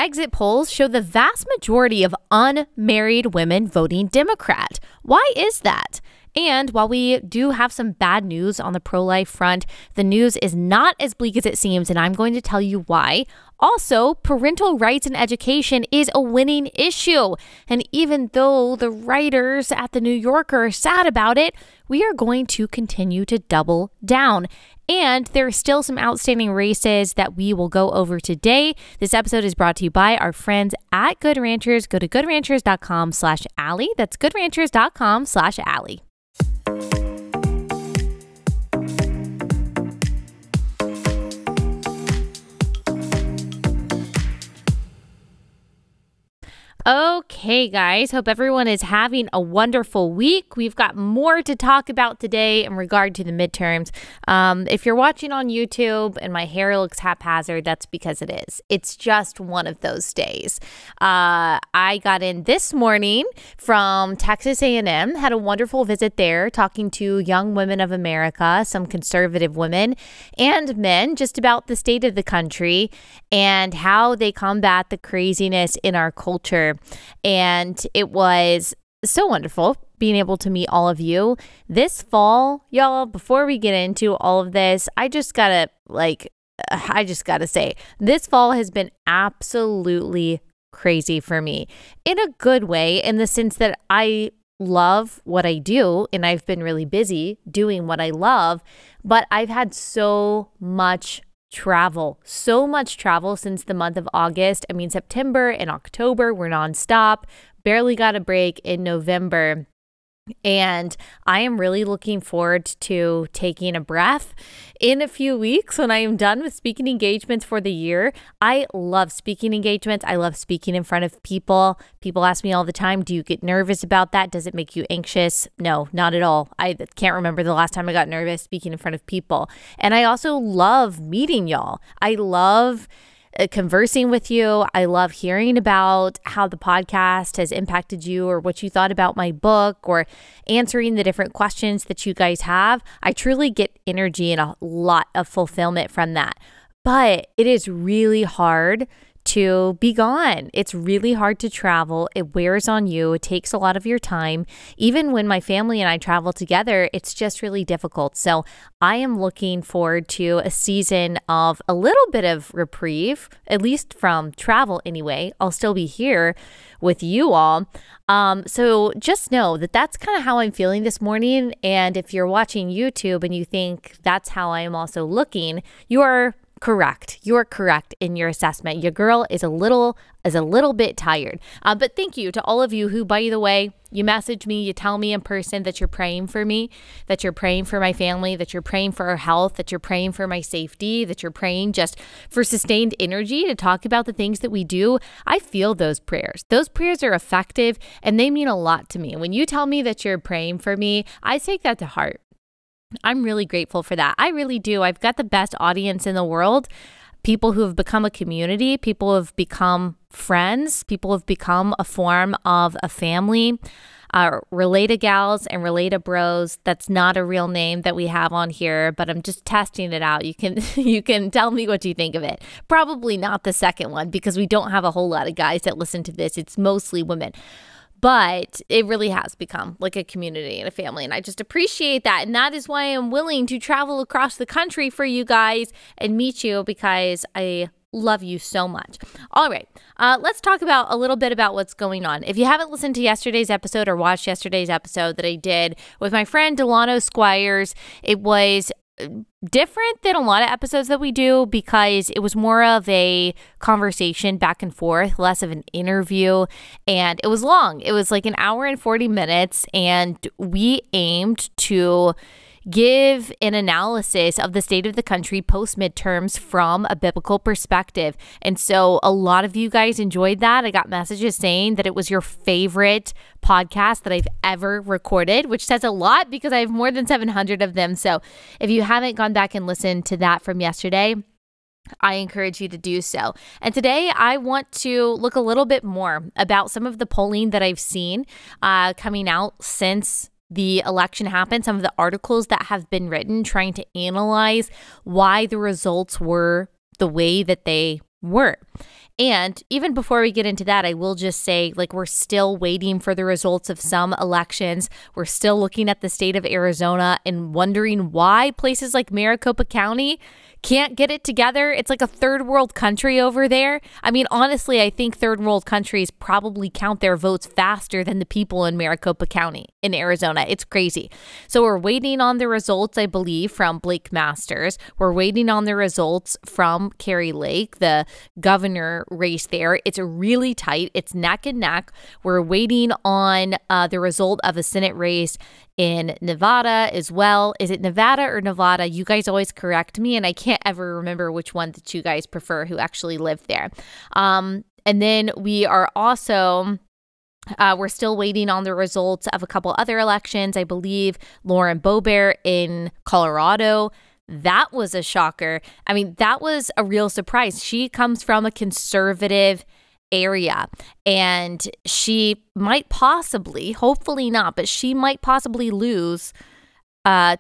exit polls show the vast majority of unmarried women voting Democrat. Why is that? And while we do have some bad news on the pro-life front, the news is not as bleak as it seems, and I'm going to tell you why. Also, parental rights in education is a winning issue. And even though the writers at the New Yorker are sad about it, we are going to continue to double down. And there are still some outstanding races that we will go over today. This episode is brought to you by our friends at Good Ranchers. Go to goodranchers.com/Allie. That's goodranchers.com/Allie. Okay, guys, hope everyone is having a wonderful week. We've got more to talk about today in regard to the midterms. If you're watching on YouTube and my hair looks haphazard, that's because it is. It's just one of those days. I got in this morning from Texas A&M, had a wonderful visit there, talking to young women of America, some conservative women and men, just about the state of the country and how they combat the craziness in our culture. And it was so wonderful being able to meet all of you this fall. Y'all, before we get into all of this, I just gotta say, this fall has been absolutely crazy for me in a good way, in the sense that I love what I do and I've been really busy doing what I love, but I've had so much travel since the month of August. I mean, September and October were nonstop, barely got a break in November. And I am really looking forward to taking a breath in a few weeks when I am done with speaking engagements for the year. I love speaking engagements. I love speaking in front of people. People ask me all the time, do you get nervous about that? Does it make you anxious? No, not at all. I can't remember the last time I got nervous speaking in front of people. And I also love meeting y'all. I love conversing with you. I love hearing about how the podcast has impacted you or what you thought about my book or answering the different questions that you guys have. I truly get energy and a lot of fulfillment from that. But it is really hard to be gone. It's really hard to travel. It wears on you. It takes a lot of your time. Even when my family and I travel together, it's just really difficult. So I am looking forward to a season of a little bit of reprieve, at least from travel anyway. I'll still be here with you all. So just know that that's kind of how I'm feeling this morning. And if you're watching YouTube and you think that's how I am also looking, you are correct. You are correct in your assessment. Your girl is a little bit tired. But thank you to all of you who, by the way, you message me, you tell me in person that you're praying for me, that you're praying for my family, that you're praying for our health, that you're praying for my safety, that you're praying just for sustained energy to talk about the things that we do. I feel those prayers. Those prayers are effective and they mean a lot to me. When you tell me that you're praying for me, I take that to heart. I'm really grateful for that. I really do. I've got the best audience in the world. People who have become a community, people who have become friends, people who have become a form of a family. Relata Gals and Relata Bros. That's not a real name that we have on here, but I'm just testing it out. You can tell me what you think of it. Probably not the second one because we don't have a whole lot of guys that listen to this. It's mostly women. But it really has become like a community and a family. And I just appreciate that. And that is why I'm willing to travel across the country for you guys and meet you, because I love you so much. All right. Let's talk about a little bit about what's going on. If you haven't listened to yesterday's episode or watched yesterday's episode that I did with my friend Delano Squires, it was different than a lot of episodes that we do because it was more of a conversation back and forth, less of an interview, and it was long. It was like an hour and 40 minutes, and we aimed to give an analysis of the state of the country post midterms from a biblical perspective. And so a lot of you guys enjoyed that. I got messages saying that it was your favorite podcast that I've ever recorded, which says a lot because I have more than 700 of them. So if you haven't gone back and listened to that from yesterday, I encourage you to do so. And today I want to look a little bit more about some of the polling that I've seen coming out since the election happened, some of the articles that have been written trying to analyze why the results were the way that they were. And even before we get into that, I will just say, like, we're still waiting for the results of some elections. We're still looking at the state of Arizona and wondering why places like Maricopa County can't get it together. It's like a third world country over there. I mean, honestly, I think third world countries probably count their votes faster than the people in Maricopa County in Arizona. It's crazy. So we're waiting on the results, I believe, from Blake Masters. We're waiting on the results from Kari Lake, the governor race there. It's really tight. It's neck and neck. We're waiting on the result of a Senate race in Nevada as well. Is it Nevada or Nevada? You guys always correct me, and I can't ever remember which one that you guys prefer who actually live there. And then we are also... we're still waiting on the results of a couple other elections. I believe Lauren Boebert in Colorado. That was a shocker. I mean, that was a real surprise. She comes from a conservative area, and she might possibly, hopefully not, but she might possibly lose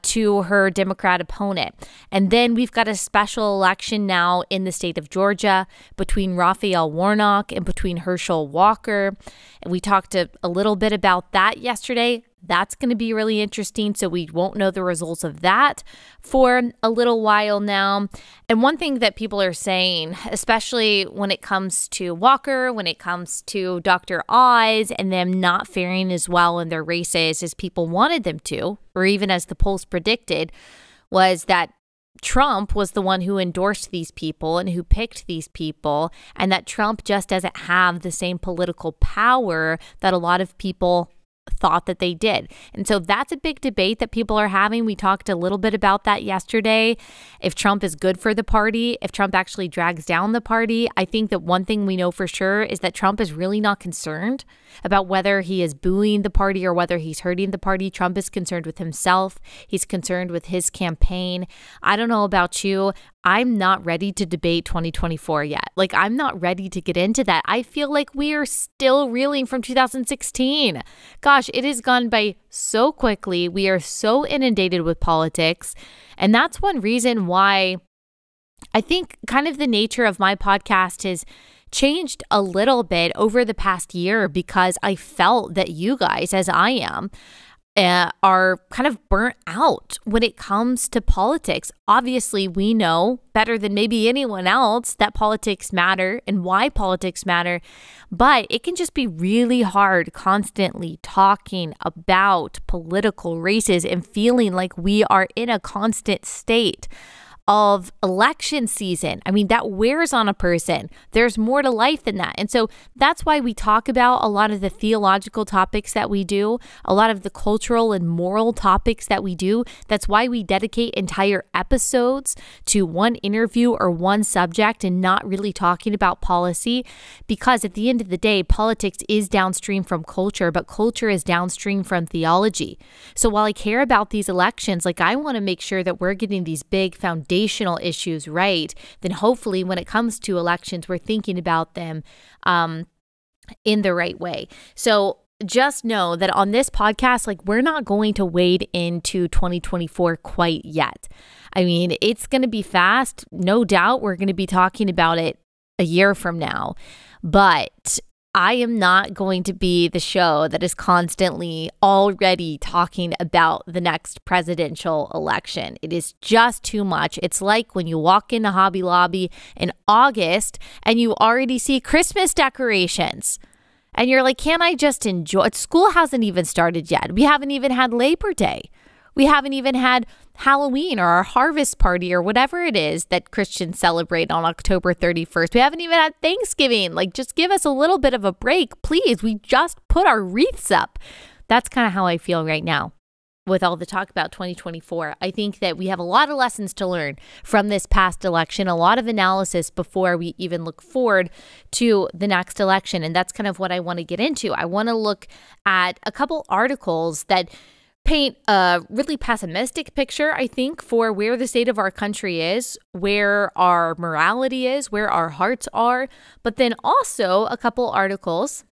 to her Democrat opponent. And then we've got a special election now in the state of Georgia between Raphael Warnock and between Herschel Walker. And we talked a little bit about that yesterday. That's going to be really interesting. So we won't know the results of that for a little while now. And one thing that people are saying, especially when it comes to Walker, when it comes to Dr. Oz and them not faring as well in their races as people wanted them to, or even as the polls predicted, was that Trump was the one who endorsed these people and who picked these people, and that Trump just doesn't have the same political power that a lot of people thought that they did. And so that's a big debate that people are having. We talked a little bit about that yesterday. If Trump is good for the party, if Trump actually drags down the party, I think that one thing we know for sure is that Trump is really not concerned about whether he is booing the party or whether he's hurting the party. Trump is concerned with himself. He's concerned with his campaign. I don't know about you. I'm not ready to debate 2024 yet. Like, I'm not ready to get into that. I feel like we are still reeling from 2016. Gosh, it has gone by so quickly. We are so inundated with politics. And that's one reason why I think kind of the nature of my podcast has changed a little bit over the past year, because I felt that you guys, as I am, are kind of burnt out when it comes to politics. Obviously, we know better than maybe anyone else that politics matter and why politics matter, but it can just be really hard constantly talking about political races and feeling like we are in a constant state of election season. I mean, that wears on a person. There's more to life than that. And so that's why we talk about a lot of the theological topics that we do, a lot of the cultural and moral topics that we do. That's why we dedicate entire episodes to one interview or one subject and not really talking about policy, because at the end of the day, politics is downstream from culture, but culture is downstream from theology. So while I care about these elections, like, I want to make sure that we're getting these big foundational issues right, then hopefully when it comes to elections, we're thinking about them in the right way. So just know that on this podcast, like, we're not going to wade into 2024 quite yet. I mean, it's going to be fast. No doubt we're going to be talking about it a year from now, but I am not going to be the show that is constantly already talking about the next presidential election. It is just too much. It's like when you walk into Hobby Lobby in August and you already see Christmas decorations. And you're like, can't I just enjoy it? School hasn't even started yet. We haven't even had Labor Day. We haven't even had Halloween or our harvest party or whatever it is that Christians celebrate on October 31st. We haven't even had Thanksgiving. Like, just give us a little bit of a break, please. We just put our wreaths up. That's kind of how I feel right now with all the talk about 2024. I think that we have a lot of lessons to learn from this past election, a lot of analysis before we even look forward to the next election. And that's kind of what I want to get into. I want to look at a couple articles that paint a really pessimistic picture, I think, for where the state of our country is, where our morality is, where our hearts are, but then also a couple articles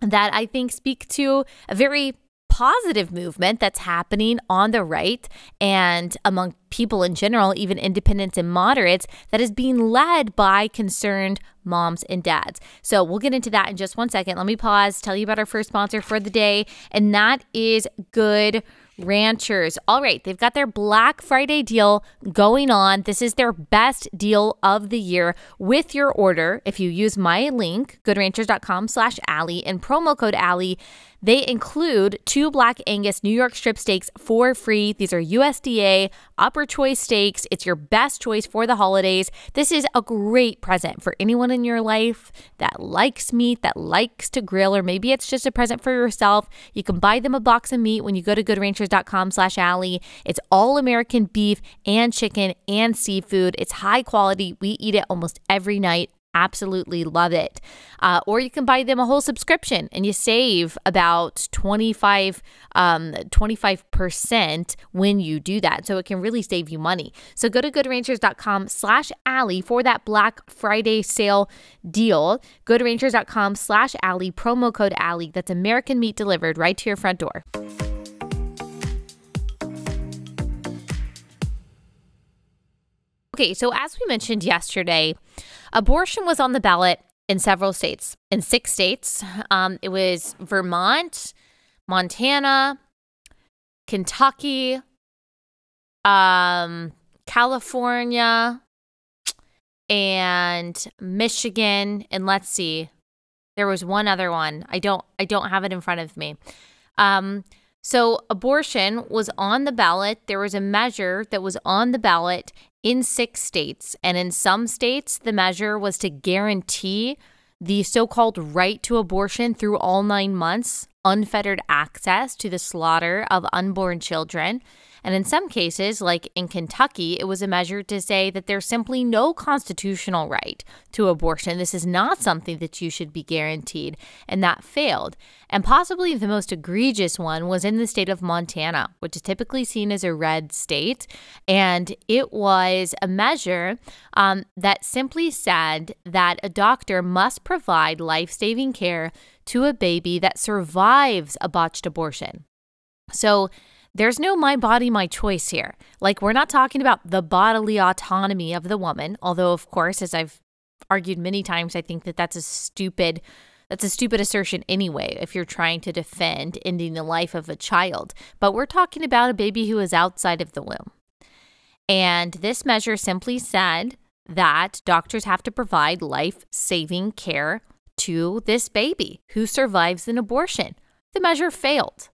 that I think speak to a very positive movement that's happening on the right and among people in general, even independents and moderates, that is being led by concerned moms and dads. So we'll get into that in just one second. Let me pause, tell you about our first sponsor for the day, and that is Good Ranchers. All right, they've got their Black Friday deal going on. This is their best deal of the year. With your order, if you use my link, goodranchers.com/Allie, and promo code Allie, they include 2 Black Angus New York strip steaks for free. These are USDA upper choice steaks. It's your best choice for the holidays. This is a great present for anyone in your life that likes meat, that likes to grill, or maybe it's just a present for yourself. You can buy them a box of meat when you go to goodranchers.com/Allie. It's all American beef and chicken and seafood. It's high quality. We eat it almost every night. Absolutely love it. Or you can buy them a whole subscription and you save about 25% when you do that. So it can really save you money. So go to goodranchers.com/Allie for that Black Friday sale deal. Goodranchers.com/Allie, promo code Allie. That's American meat delivered right to your front door. Okay, so as we mentioned yesterday, abortion was on the ballot in several states, in 6 states. It was Vermont, Montana, Kentucky, California, and Michigan. And let's see, there was one other one. I don't have it in front of me. So abortion was on the ballot. There was a measure that was on the ballot in 6 states. And in some states, the measure was to guarantee the so-called right to abortion through all 9 months, unfettered access to the slaughter of unborn children. And in some cases, like in Kentucky, it was a measure to say that there's simply no constitutional right to abortion. This is not something that you should be guaranteed. And that failed. And possibly the most egregious one was in the state of Montana, which is typically seen as a red state. And it was a measure that simply said that a doctor must provide life-saving care to a baby that survives a botched abortion. So there's no my body, my choice here. Like, we're not talking about the bodily autonomy of the woman, although, of course, as I've argued many times, I think that that's a stupid assertion anyway, if you're trying to defend ending the life of a child. But we're talking about a baby who is outside of the womb. And this measure simply said that doctors have to provide life-saving care to this baby who survives an abortion. The measure failed.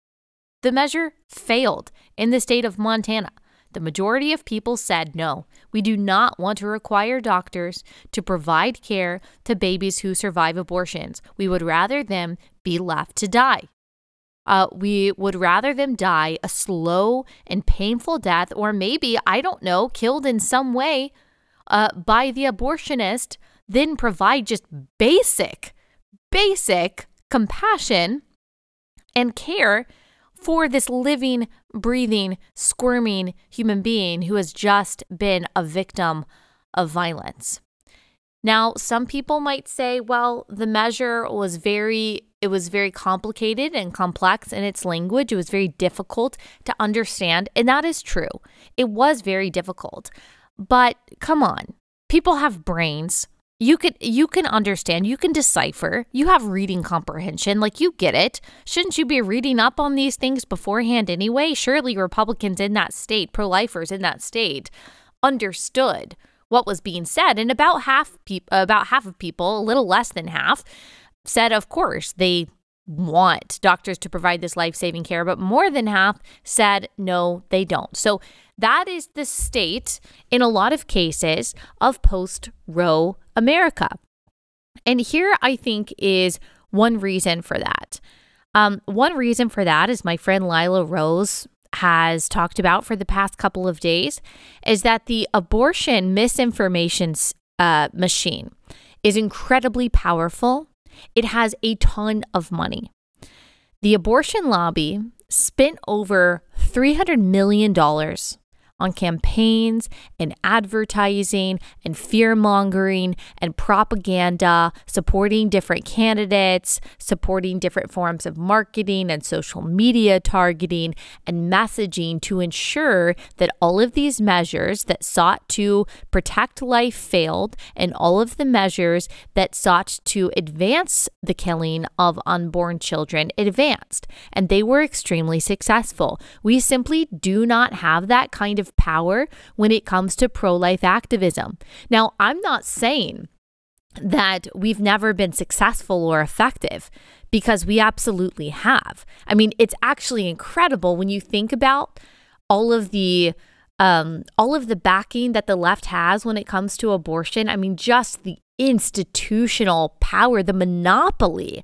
The measure failed in the state of Montana. The majority of people said, no, we do not want to require doctors to provide care to babies who survive abortions. We would rather them be left to die. We would rather them die a slow and painful death, or maybe, I don't know, killed in some way by the abortionist, than provide just basic compassion and care for this living, breathing, squirming human being who has just been a victim of violence. Now, some people might say, well, the measure was very complicated and complex in its language. It was very difficult to understand, and that is true. It was very difficult. But come on, people have brains. You can understand, you can decipher, you have reading comprehension, like you get it. Shouldn't you be reading up on these things beforehand anyway? Surely Republicans in that state, pro-lifers in that state, understood what was being said. And about half of people, a little less than half, said, of course, they want doctors to provide this life-saving care, but more than half said, no, they don't. So that is the state, in a lot of cases, of post-Roe America. And here, I think, is one reason for that. One reason for that, as my friend Lila Rose has talked about for the past couple of days, is that the abortion misinformation machine is incredibly powerful. It has a ton of money. The abortion lobby spent over $300 million on campaigns and advertising and fear-mongering and propaganda, supporting different candidates, supporting different forms of marketing and social media targeting and messaging to ensure that all of these measures that sought to protect life failed, and all of the measures that sought to advance the killing of unborn children advanced. And they were extremely successful. We simply do not have that kind of power when it comes to pro-life activism. Now, I'm not saying that we've never been successful or effective, because we absolutely have. I mean, it's actually incredible when you think about all of the backing that the left has when it comes to abortion. I mean, just the institutional power, the monopoly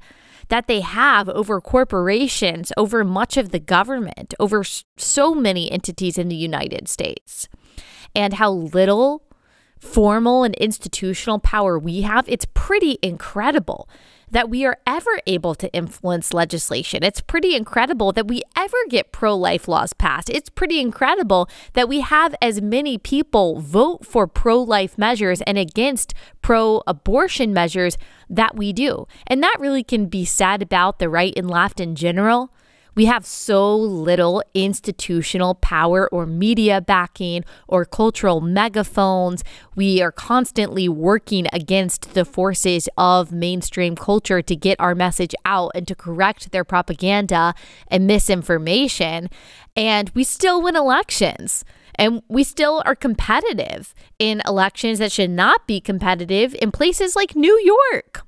that they have over corporations, over much of the government, over so many entities in the United States, and how little formal and institutional power we have. It's pretty incredible that we are ever able to influence legislation. It's pretty incredible that we ever get pro-life laws passed. It's pretty incredible that we have as many people vote for pro-life measures and against pro-abortion measures that we do. And that really can be said about the right and left in general. We have so little institutional power or media backing or cultural megaphones. We are constantly working against the forces of mainstream culture to get our message out and to correct their propaganda and misinformation. And we still win elections. And we still are competitive in elections that should not be competitive in places like New York.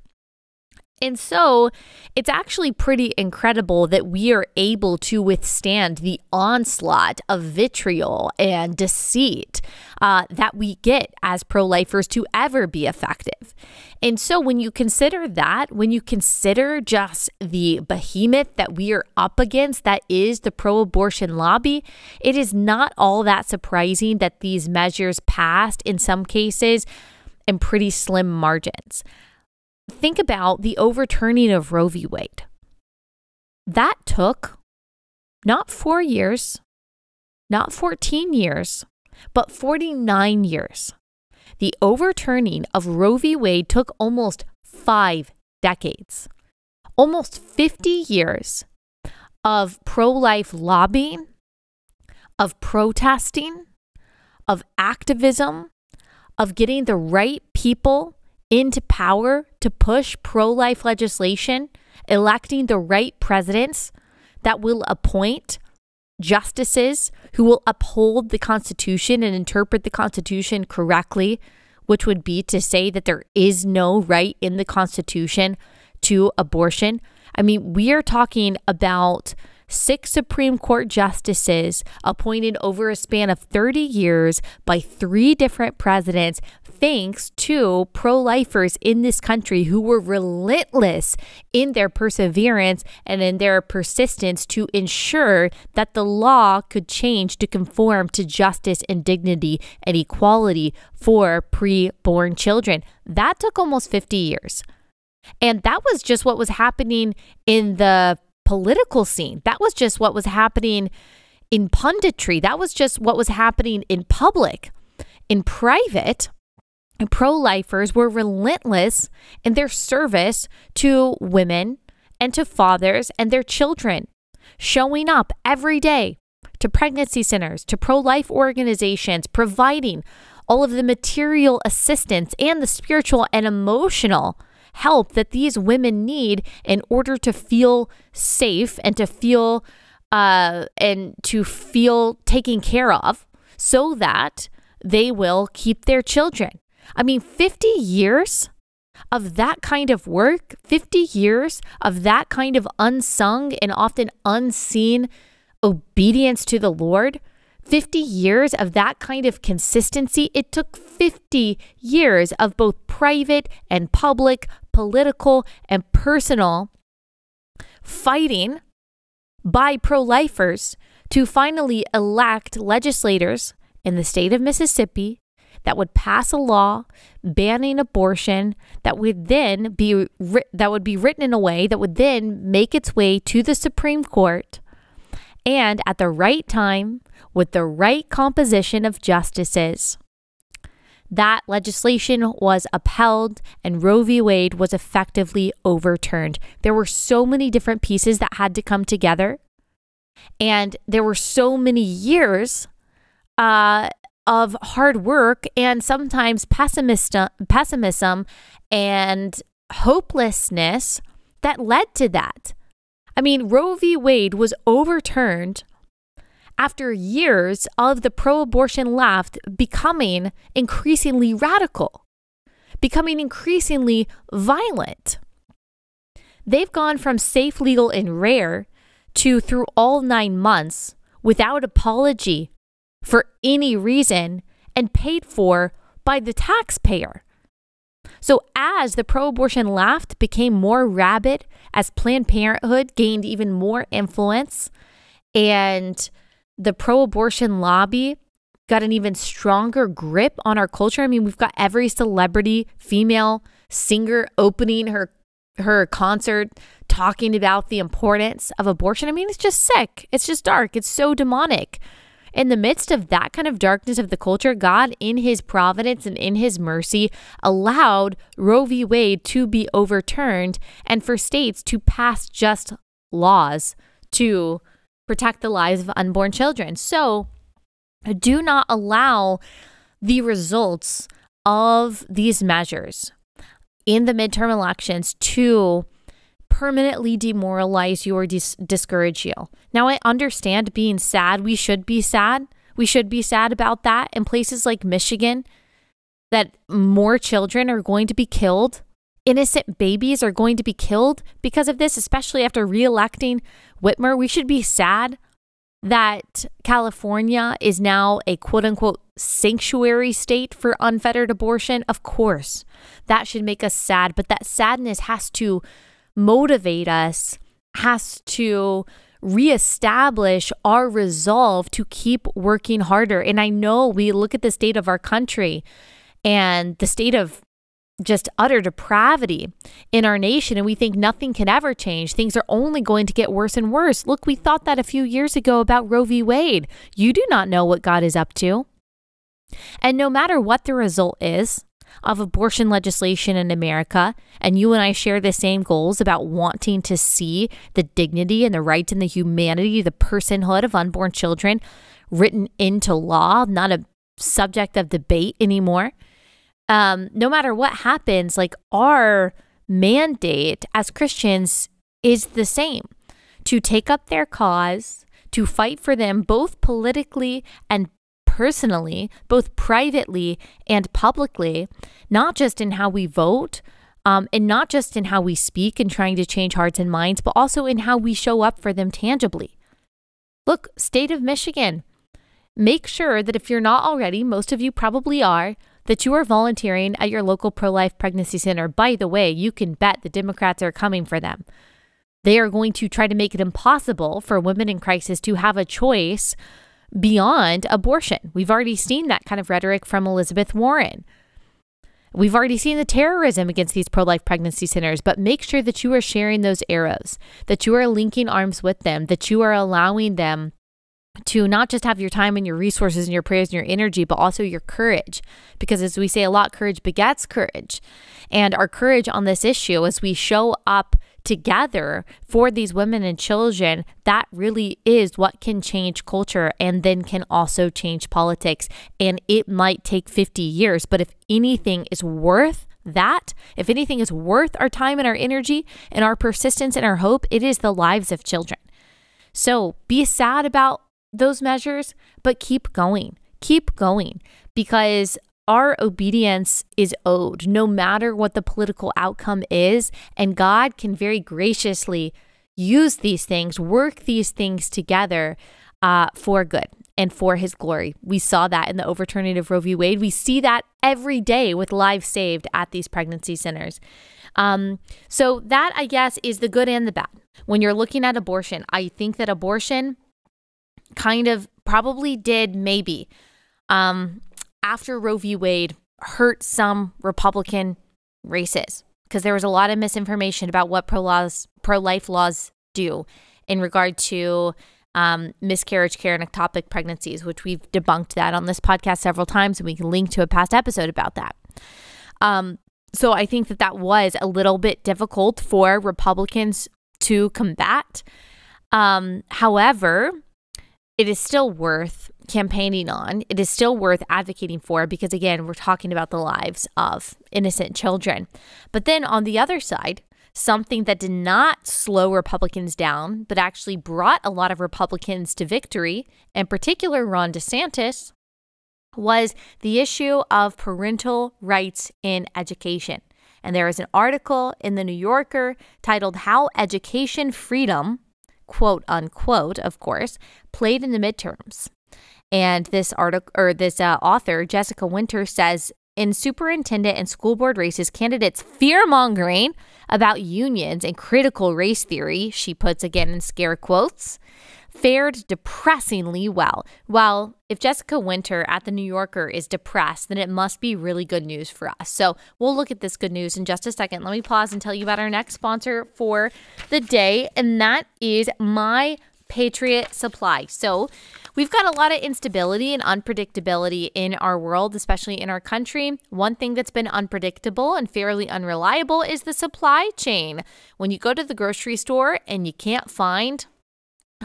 And so it's actually pretty incredible that we are able to withstand the onslaught of vitriol and deceit that we get as pro-lifers to ever be effective. And so when you consider that, when you consider just the behemoth that we are up against, that is the pro-abortion lobby, it is not all that surprising that these measures passed in some cases in pretty slim margins. Think about the overturning of Roe v. Wade. That took not 4 years, not 14 years, but 49 years. The overturning of Roe v. Wade took almost 5 decades, almost 50 years of pro-life lobbying, of protesting, of activism, of getting the right people into power to push pro-life legislation, electing the right presidents that will appoint justices who will uphold the Constitution and interpret the Constitution correctly, which would be to say that there is no right in the Constitution to abortion. I mean, we are talking about 6 Supreme Court justices appointed over a span of 30 years by 3 different presidents, thanks to pro-lifers in this country who were relentless in their perseverance and in their persistence to ensure that the law could change to conform to justice and dignity and equality for pre-born children. That took almost 50 years. And that was just what was happening in the political scene. That was just what was happening in punditry. That was just what was happening in public. In private, pro-lifers were relentless in their service to women and to fathers and their children, showing up every day to pregnancy centers, to pro-life organizations, providing all of the material assistance and the spiritual and emotional help that these women need in order to feel safe and to feel taken care of, so that they will keep their children. I mean, 50 years of that kind of work, 50 years of that kind of unsung and often unseen obedience to the Lord, 50 years of that kind of consistency. It took 50 years of both private and public, political and personal fighting by pro-lifers to finally elect legislators in the state of Mississippi that would pass a law banning abortion, that would then be written in a way that would then make its way to the Supreme Court and at the right time with the right composition of justices. That legislation was upheld and Roe v. Wade was effectively overturned. There were so many different pieces that had to come together, and there were so many years of hard work and sometimes pessimism and hopelessness that led to that. I mean, Roe v. Wade was overturned after years of the pro-abortion left becoming increasingly radical, becoming increasingly violent. They've gone from safe, legal, and rare to through all 9 months without apology for any reason and paid for by the taxpayer. So as the pro-abortion left became more rabid, as Planned Parenthood gained even more influence, and the pro-abortion lobby got an even stronger grip on our culture. I mean, we've got every celebrity female singer opening her concert talking about the importance of abortion. I mean, it's just sick. It's just dark. It's so demonic. In the midst of that kind of darkness of the culture, God, in his providence and in his mercy, allowed Roe v. Wade to be overturned and for states to pass just laws to protect the lives of unborn children. So do not allow the results of these measures in the midterm elections to permanently demoralize you or discourage you. Now, I understand being sad. We should be sad. We should be sad about that. In places like Michigan, that more children are going to be killed. Innocent babies are going to be killed because of this, especially after reelecting Whitmer. We should be sad that California is now a quote unquote sanctuary state for unfettered abortion. Of course, that should make us sad, but that sadness has to motivate us, has to reestablish our resolve to keep working harder. And I know we look at the state of our country and the state of just utter depravity in our nation, and we think nothing can ever change. Things are only going to get worse and worse. Look, we thought that a few years ago about Roe v. Wade. You do not know what God is up to. And no matter what the result is of abortion legislation in America, and you and I share the same goals about wanting to see the dignity and the rights and the humanity, the personhood of unborn children written into law, not a subject of debate anymore. No matter what happens, like our mandate as Christians is the same: to take up their cause, to fight for them both politically and personally, both privately and publicly, not just in how we vote, and not just in how we speak and trying to change hearts and minds, but also in how we show up for them tangibly. Look, state of Michigan, make sure that if you're not already, most of you probably are, that you are volunteering at your local pro-life pregnancy center. By the way, you can bet the Democrats are coming for them. They are going to try to make it impossible for women in crisis to have a choice beyond abortion. We've already seen that kind of rhetoric from Elizabeth Warren. We've already seen the terrorism against these pro-life pregnancy centers, but make sure that you are sharing those arrows, that you are linking arms with them, that you are allowing them to not just have your time and your resources and your prayers and your energy, but also your courage. Because as we say a lot, courage begets courage. And our courage on this issue, as we show up together for these women and children, that really is what can change culture and then can also change politics. And it might take 50 years, but if anything is worth that, if anything is worth our time and our energy and our persistence and our hope, it is the lives of children. So be sad about those measures, but keep going, because our obedience is owed no matter what the political outcome is. And God can very graciously use these things, work these things together for good and for his glory. We saw that in the overturning of Roe v. Wade. We see that every day with lives saved at these pregnancy centers. So that, I guess, is the good and the bad. When you're looking at abortion, I think that abortion kind of probably did maybe after Roe v. Wade hurt some Republican races, because there was a lot of misinformation about what pro-life laws do in regard to miscarriage care and ectopic pregnancies, which we've debunked that on this podcast several times, and we can link to a past episode about that. So I think that was a little bit difficult for Republicans to combat. However, it is still worth campaigning on. It is still worth advocating for because, again, we're talking about the lives of innocent children. But then on the other side, something that did not slow Republicans down, but actually brought a lot of Republicans to victory, in particular Ron DeSantis, was the issue of parental rights in education. And there is an article in the New Yorker titled "How Education Freedom," quote unquote, of course, played in the midterms. And this author, Jessica Winter, says in superintendent and school board races, candidates fear-mongering about unions and critical race theory, she puts again in scare quotes, fared depressingly well. Well, if Jessica Winter at the New Yorker is depressed, then it must be really good news for us. So we'll look at this good news in just a second. Let me pause and tell you about our next sponsor for the day, and that is My Patriot Supply. So we've got a lot of instability and unpredictability in our world, especially in our country. One thing that's been unpredictable and fairly unreliable is the supply chain. When you go to the grocery store and you can't find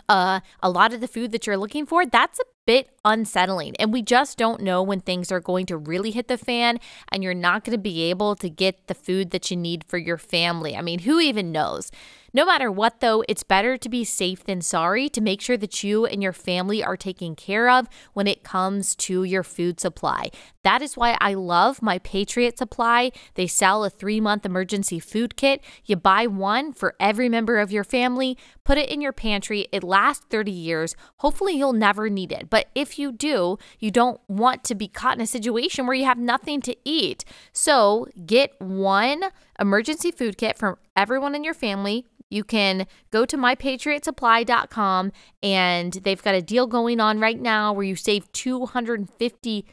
a lot of the food that you're looking for, that's a bit unsettling. And we just don't know when things are going to really hit the fan and you're not going to be able to get the food that you need for your family. I mean, who even knows? No matter what, though, it's better to be safe than sorry, to make sure that you and your family are taken care of when it comes to your food supply. That is why I love My Patriot Supply. They sell a 3-month emergency food kit. You buy one for every member of your family, put it in your pantry. It lasts 30 years. Hopefully, you'll never need it. But if you do, you don't want to be caught in a situation where you have nothing to eat. So get one emergency food kit for everyone in your family. You can go to mypatriotsupply.com, and they've got a deal going on right now where you save $250.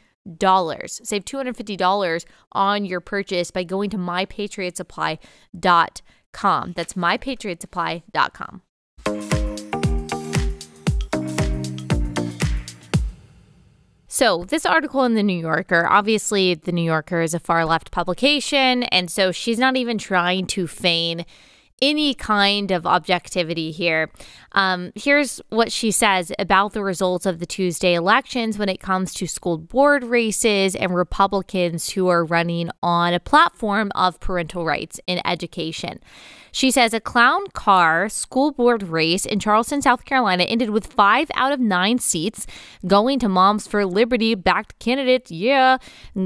Save $250 on your purchase by going to mypatriotsupply.com. That's mypatriotsupply.com. So this article in the New Yorker, obviously the New Yorker is a far left publication, and so she's not even trying to feign any kind of objectivity here. Here's what she says about the results of the Tuesday elections when it comes to school board races and Republicans who are running on a platform of parental rights in education. She says a clown car school board race in Charleston, South Carolina ended with 5 out of 9 seats going to Moms for Liberty backed candidate. Yeah.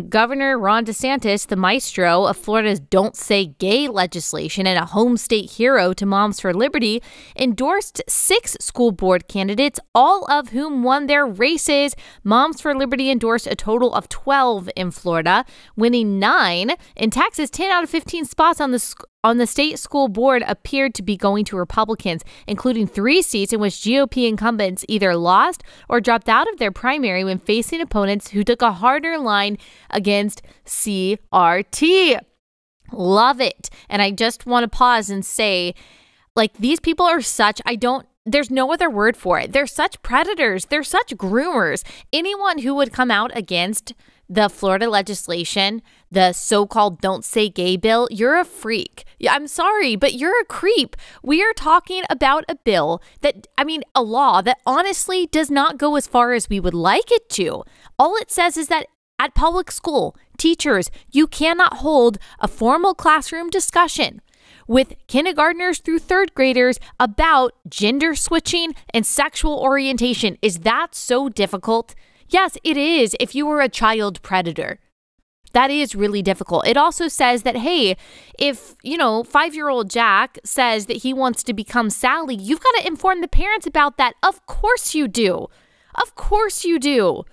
Governor Ron DeSantis, the maestro of Florida's Don't Say Gay legislation and a home state hero to Moms for Liberty, endorsed 6 school board candidates, all of whom won their races. Moms for Liberty endorsed a total of 12 in Florida, winning 9. In Texas, 10 out of 15 spots on the state school board appeared to be going to Republicans, including 3 seats in which GOP incumbents either lost or dropped out of their primary when facing opponents who took a harder line against CRT. Love it. And I just want to pause and say, like, these people are there's no other word for it. They're such predators. They're such groomers. Anyone who would come out against the Florida legislation, the so-called Don't Say Gay bill, you're a freak. I'm sorry, but you're a creep. We are talking about a bill a law that honestly does not go as far as we would like it to. All it says is that at public school, teachers, you cannot hold a formal classroom discussion with kindergartners through 3rd graders about gender switching and sexual orientation. Is that so difficult? Yes, it is if you were a child predator. That is really difficult. It also says that, hey, if, 5-year-old Jack says that he wants to become Sally, you've got to inform the parents about that. Of course you do. Of course you do.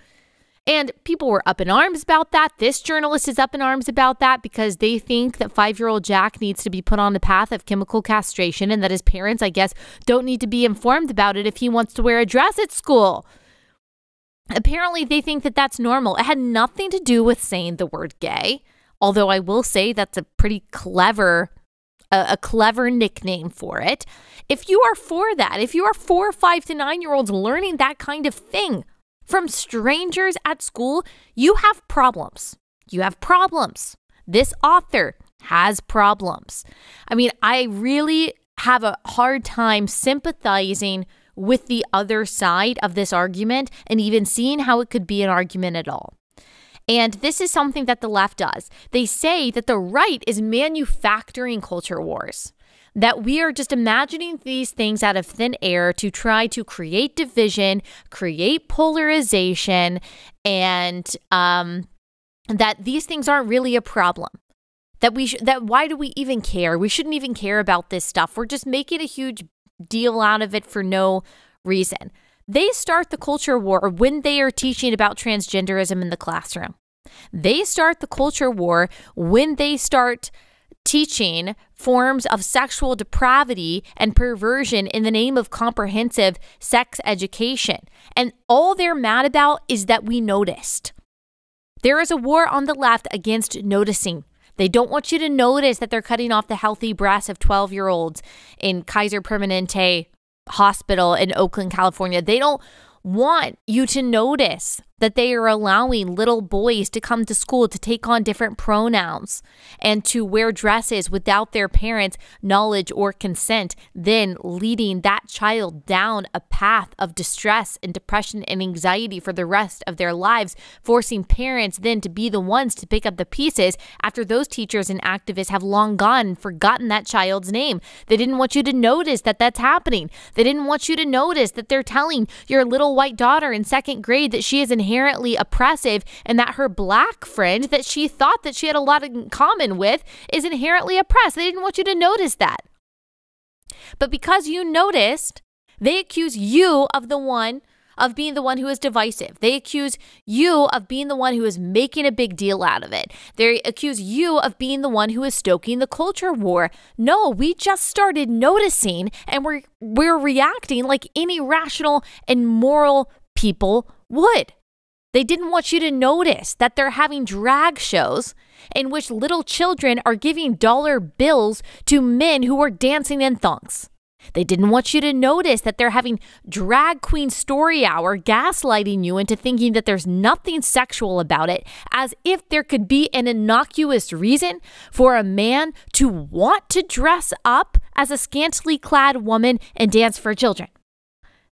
And people were up in arms about that. This journalist is up in arms about that because they think that 5-year-old Jack needs to be put on the path of chemical castration and that his parents, I guess, don't need to be informed about it if he wants to wear a dress at school. Apparently, they think that that's normal. It had nothing to do with saying the word gay, although I will say that's a pretty clever a clever nickname for it. If you are for that, if you are 4, 5 to 9-year-olds learning that kind of thing from strangers at school, you have problems. You have problems. This author has problems. I mean, I really have a hard time sympathizing with the other side of this argument and even seeing how it could be an argument at all. And this is something that the left does. They say that the right is manufacturing culture wars, that we are just imagining these things out of thin air to try to create division, create polarization, and that these things aren't really a problem. That why do we even care? We shouldn't even care about this stuff. We're just making a huge deal out of it for no reason. They start the culture war when they are teaching about transgenderism in the classroom. They start the culture war when they start teaching forms of sexual depravity and perversion in the name of comprehensive sex education. And all they're mad about is that we noticed. There is a war on the left against noticing. They don't want you to notice that they're cutting off the healthy breasts of 12-year-olds in Kaiser Permanente Hospital in Oakland, California. They don't want you to notice that they are allowing little boys to come to school to take on different pronouns and to wear dresses without their parents' knowledge or consent, then leading that child down a path of distress and depression and anxiety for the rest of their lives, forcing parents then to be the ones to pick up the pieces after those teachers and activists have long gone and forgotten that child's name. They didn't want you to notice that that's happening. They didn't want you to notice that they're telling your little white daughter in 2nd grade that she is inherently oppressive and that her black friend that she thought that she had a lot in common with is inherently oppressed. They didn't want you to notice that. But because you noticed, they accuse you of being the one who is divisive. They accuse you of being the one who is making a big deal out of it. They accuse you of being the one who is stoking the culture war. No, we just started noticing and we're reacting like any rational and moral people would. They didn't want you to notice that they're having drag shows in which little children are giving dollar bills to men who are dancing in thongs. They didn't want you to notice that they're having drag queen story hour, gaslighting you into thinking that there's nothing sexual about it, as if there could be an innocuous reason for a man to want to dress up as a scantily clad woman and dance for children.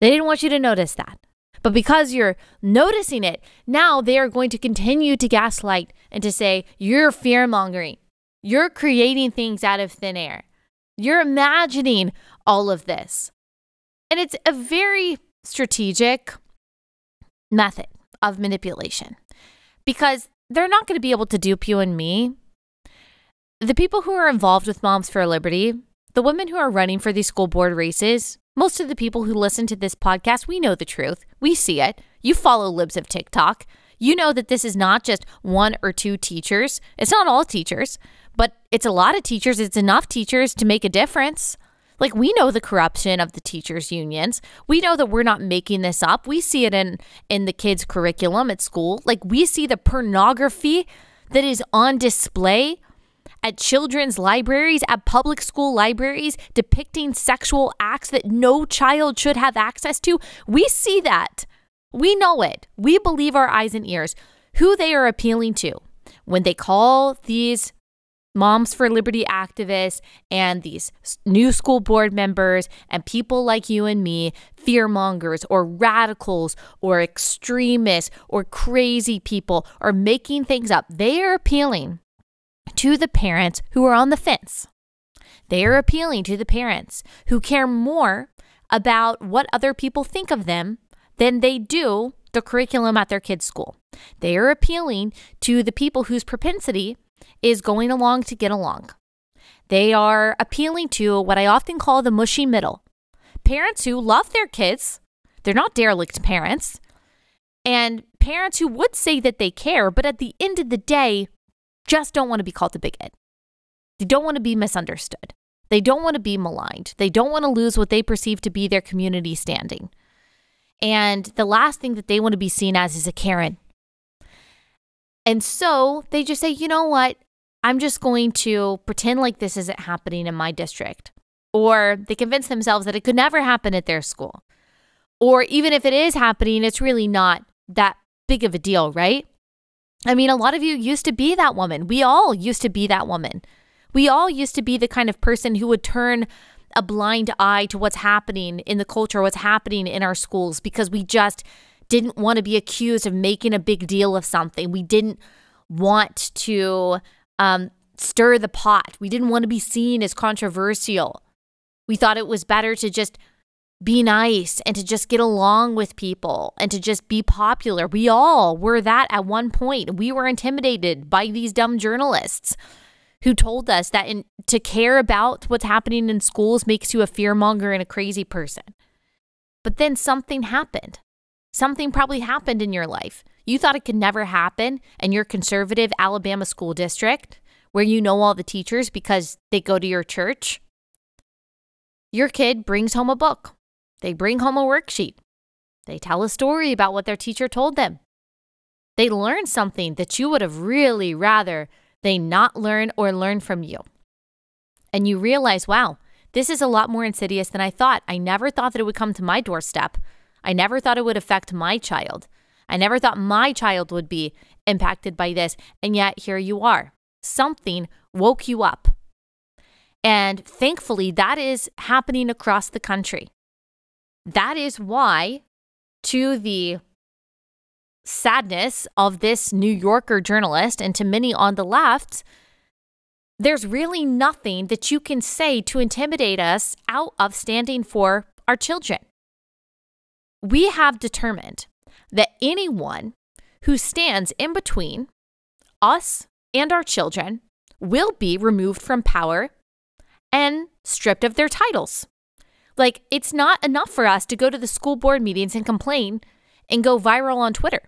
They didn't want you to notice that. But because you're noticing it, now they are going to continue to gaslight and to say, you're fear-mongering. You're creating things out of thin air. You're imagining all of this. And it's a very strategic method of manipulation because they're not going to be able to dupe you and me. The people who are involved with Moms for Liberty, the women who are running for these school board races, most of the people who listen to this podcast, we know the truth. We see it. You follow libs of TikTok. You know that this is not just 1 or 2 teachers. It's not all teachers, but it's a lot of teachers. It's enough teachers to make a difference. Like, we know the corruption of the teachers' unions. We know that we're not making this up. We see it in the kids' curriculum at school. Like, we see the pornography that is on display at children's libraries, at public school libraries, depicting sexual acts that no child should have access to. We see that. We know it. We believe our eyes and ears. Who they are appealing to when they call these Moms for Liberty activists and these new school board members and people like you and me, fearmongers or radicals or extremists or crazy people, are making things up. They are appealing to the parents who are on the fence. They are appealing to the parents who care more about what other people think of them than they do the curriculum at their kids' school. They are appealing to the people whose propensity is going along to get along. They are appealing to what I often call the mushy middle. Parents who love their kids. They're not derelict parents. And parents who would say that they care, but at the end of the day, just don't want to be called a bigot. They don't want to be misunderstood. They don't want to be maligned. They don't want to lose what they perceive to be their community standing. And the last thing that they want to be seen as is a Karen. And so they just say, you know what? I'm just going to pretend like this isn't happening in my district. Or they convince themselves that it could never happen at their school. Or even if it is happening, it's really not that big of a deal, right? I mean, a lot of you used to be that woman. We all used to be that woman. We all used to be the kind of person who would turn a blind eye to what's happening in the culture, what's happening in our schools, because we just didn't want to be accused of making a big deal of something. We didn't want to stir the pot. We didn't want to be seen as controversial. We thought it was better to just be nice and to just get along with people and to just be popular. We all were that at one point. We were intimidated by these dumb journalists who told us that to care about what's happening in schools makes you a fearmonger and a crazy person. But then something happened. Something probably happened in your life. You thought it could never happen in your conservative Alabama school district where you know all the teachers because they go to your church. Your kid brings home a book. They bring home a worksheet. They tell a story about what their teacher told them. They learn something that you would have really rather they not learn or learn from you. And you realize, wow, this is a lot more insidious than I thought. I never thought that it would come to my doorstep. I never thought it would affect my child. I never thought my child would be impacted by this. And yet here you are. Something woke you up. And thankfully, that is happening across the country. That is why, to the sadness of this New Yorker journalist and to many on the left, there's really nothing that you can say to intimidate us out of standing for our children. We have determined that anyone who stands in between us and our children will be removed from power and stripped of their titles. Like, it's not enough for us to go to the school board meetings and complain and go viral on Twitter.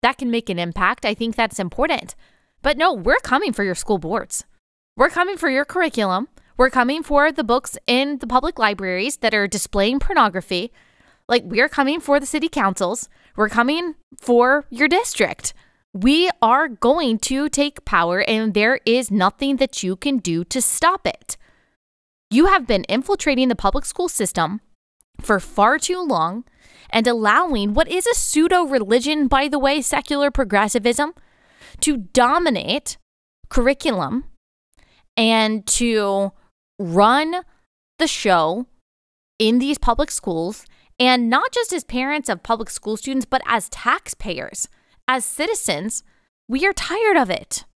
That can make an impact. I think that's important. But no, we're coming for your school boards. We're coming for your curriculum. We're coming for the books in the public libraries that are displaying pornography. Like, we're coming for the city councils. We're coming for your district. We are going to take power, and there is nothing that you can do to stop it. You have been infiltrating the public school system for far too long and allowing what is a pseudo-religion, by the way, secular progressivism, to dominate curriculum and to run the show in these public schools, and not just as parents of public school students, but as taxpayers, as citizens. We are tired of it.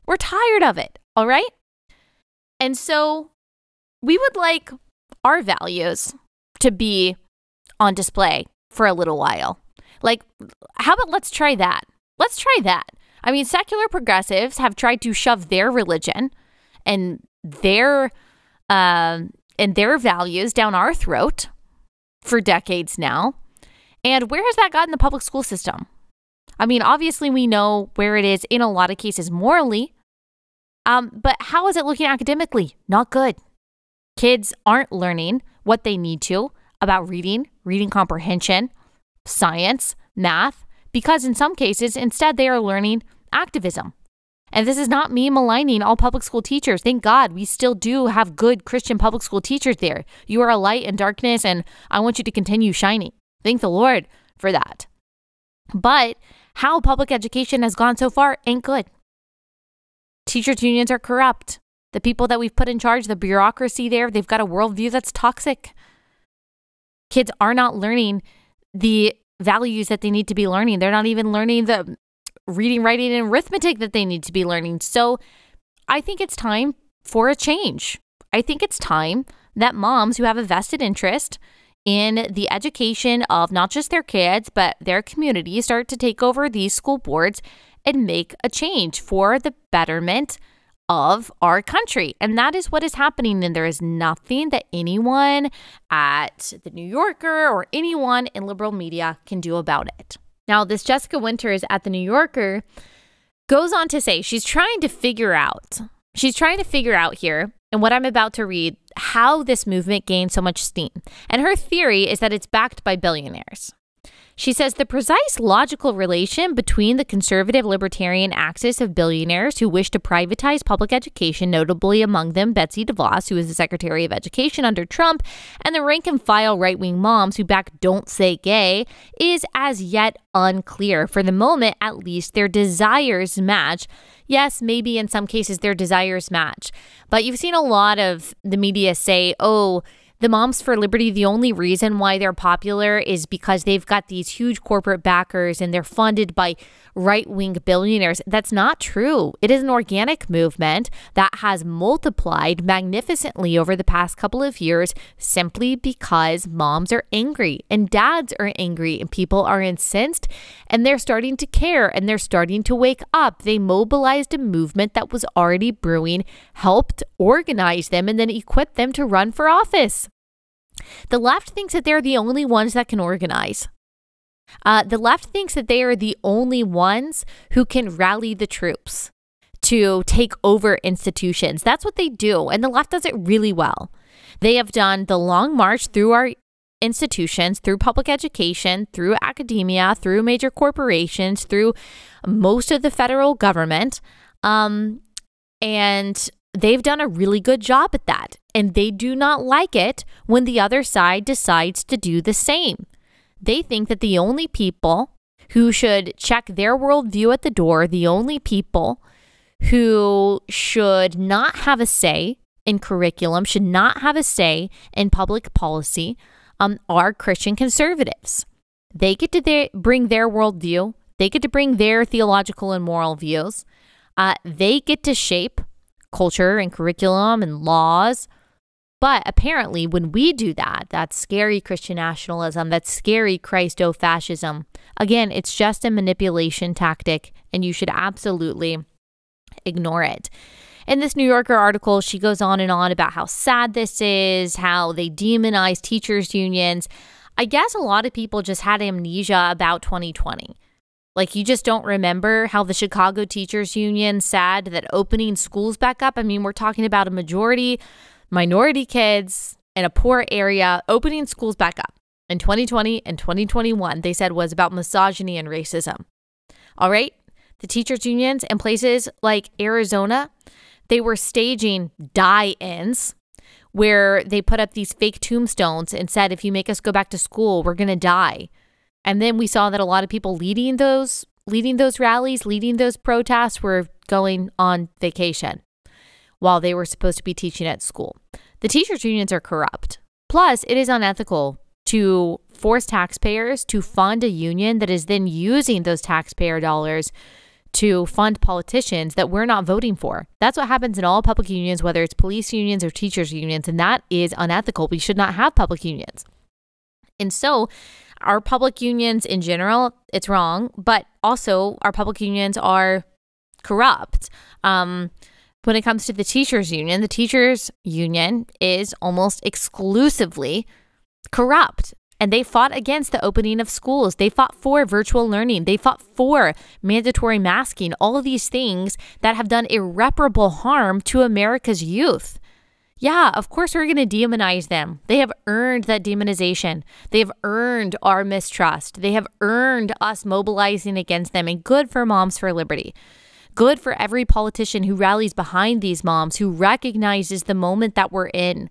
We're tired of it, all right? And so we would like our values to be on display for a little while. Like, how about let's try that? Let's try that. I mean, secular progressives have tried to shove their religion and their values down our throat for decades now. And where has that gotten the public school system? I mean, obviously we know where it is in a lot of cases morally, but how is it looking academically? Not good. Kids aren't learning what they need to about reading comprehension, science, math, because in some cases, instead they are learning activism. And this is not me maligning all public school teachers. Thank God we still do have good Christian public school teachers there. You are a light in darkness, and I want you to continue shining. Thank the Lord for that. But how public education has gone so far ain't good. Teachers' unions are corrupt. The people that we've put in charge, the bureaucracy there, they've got a worldview that's toxic. Kids are not learning the values that they need to be learning. They're not even learning the reading, writing, and arithmetic that they need to be learning. So I think it's time for a change. I think it's time that moms who have a vested interest in the education of not just their kids, but their community start to take over these school boards and make a change for the betterment of our country. And that is what is happening. And there is nothing that anyone at the New Yorker or anyone in liberal media can do about it. Now, this Jessica Winters at the New Yorker goes on to say she's trying to figure out here, and what I'm about to read, how this movement gained so much steam. And her theory is that it's backed by billionaires. She says the precise logical relation between the conservative libertarian axis of billionaires who wish to privatize public education, notably among them Betsy DeVos, who is the Secretary of Education under Trump, and the rank and file right-wing moms who back Don't Say Gay, is as yet unclear. For the moment, at least, their desires match. Yes, maybe in some cases their desires match. But you've seen a lot of the media say, oh, the Moms for Liberty, the only reason why they're popular is because they've got these huge corporate backers and they're funded by right-wing billionaires. That's not true. It is an organic movement that has multiplied magnificently over the past couple of years simply because moms are angry and dads are angry and people are incensed and they're starting to care and they're starting to wake up. They mobilized a movement that was already brewing, helped organize them, and then equipped them to run for office. The left thinks that they're the only ones that can organize. The left thinks that they are the only ones who can rally the troops to take over institutions. That's what they do. And the left does it really well. They have done the long march through our institutions, through public education, through academia, through major corporations, through most of the federal government. And they've done a really good job at that. And they do not like it when the other side decides to do the same. They think that the only people who should check their worldview at the door, the only people who should not have a say in curriculum, should not have a say in public policy, are Christian conservatives. They get to bring their worldview. They get to bring their theological and moral views. They get to shape culture and curriculum and laws. But apparently when we do that, that's scary Christian nationalism, that's scary Christo-fascism. Again, it's just a manipulation tactic and you should absolutely ignore it. In this New Yorker article, she goes on and on about how sad this is, how they demonize teachers' unions. I guess a lot of people just had amnesia about 2020. Like, you just don't remember how the Chicago Teachers Union said that opening schools back up. I mean, we're talking about a minority kids in a poor area opening schools back up in 2020 and 2021, they said was about misogyny and racism. All right. The teachers unions in places like Arizona, they were staging die-ins where they put up these fake tombstones and said, if you make us go back to school, we're going to die. And then we saw that a lot of people leading those rallies, leading those protests were going on vacation while they were supposed to be teaching at school. The teachers' unions are corrupt. Plus, it is unethical to force taxpayers to fund a union that is then using those taxpayer dollars to fund politicians that we're not voting for. That's what happens in all public unions, whether it's police unions or teachers' unions, and that is unethical. We should not have public unions. And so our public unions in general, it's wrong, but also our public unions are corrupt. When it comes to the teachers union is almost exclusively corrupt. And they fought against the opening of schools. They fought for virtual learning. They fought for mandatory masking, all of these things that have done irreparable harm to America's youth. Yeah, of course we're going to demonize them. They have earned that demonization. They have earned our mistrust. They have earned us mobilizing against them. And good for Moms for Liberty. Good for every politician who rallies behind these moms, who recognizes the moment that we're in.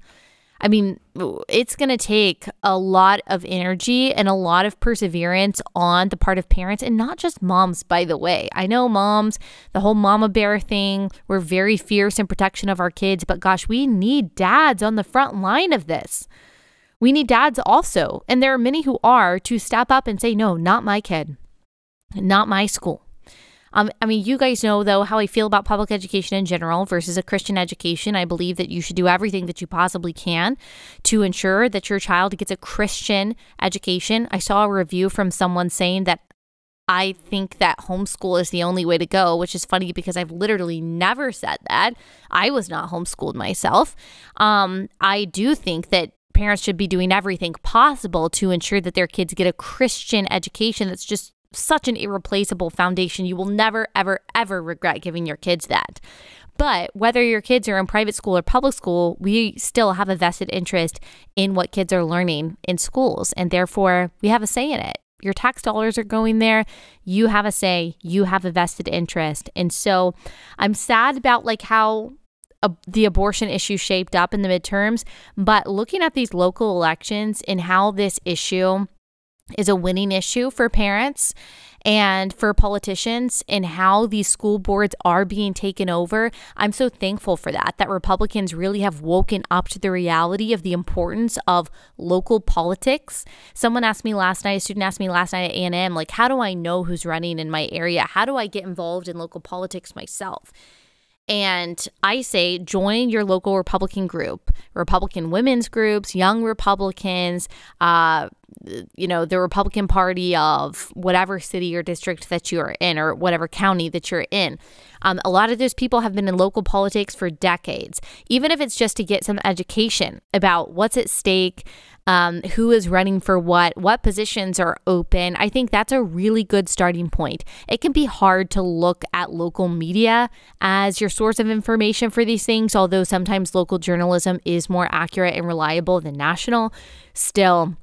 I mean, it's going to take a lot of energy and a lot of perseverance on the part of parents, and not just moms, by the way. I know moms, the whole mama bear thing, we're very fierce in protection of our kids, but gosh, we need dads on the front line of this. We need dads also, and there are many who are, to step up and say, no, not my kid, not my school. I mean, you guys know, though, how I feel about public education in general versus a Christian education. I believe that you should do everything that you possibly can to ensure that your child gets a Christian education. I saw a review from someone saying that I think that homeschool is the only way to go, which is funny because I've literally never said that. I was not homeschooled myself. I do think that parents should be doing everything possible to ensure that their kids get a Christian education that's just such an irreplaceable foundation. You will never, ever, ever regret giving your kids that. But whether your kids are in private school or public school, we still have a vested interest in what kids are learning in schools. And therefore, we have a say in it. Your tax dollars are going there. You have a say. You have a vested interest. And so I'm sad about like how the abortion issue shaped up in the midterms, but looking at these local elections and how this issue is a winning issue for parents and for politicians and how these school boards are being taken over, I'm so thankful for that Republicans really have woken up to the reality of the importance of local politics. A student asked me last night at A&M, like, how do I know who's running in my area? How do I get involved in local politics myself? And I say, join your local Republican group, Republican women's groups, young Republicans, the Republican Party of whatever city or district that you're in or whatever county that you're in. A lot of those people have been in local politics for decades, even if it's just to get some education about what's at stake, who is running for what positions are open. I think that's a really good starting point. It can be hard to look at local media as your source of information for these things, although sometimes local journalism is more accurate and reliable than national. Still,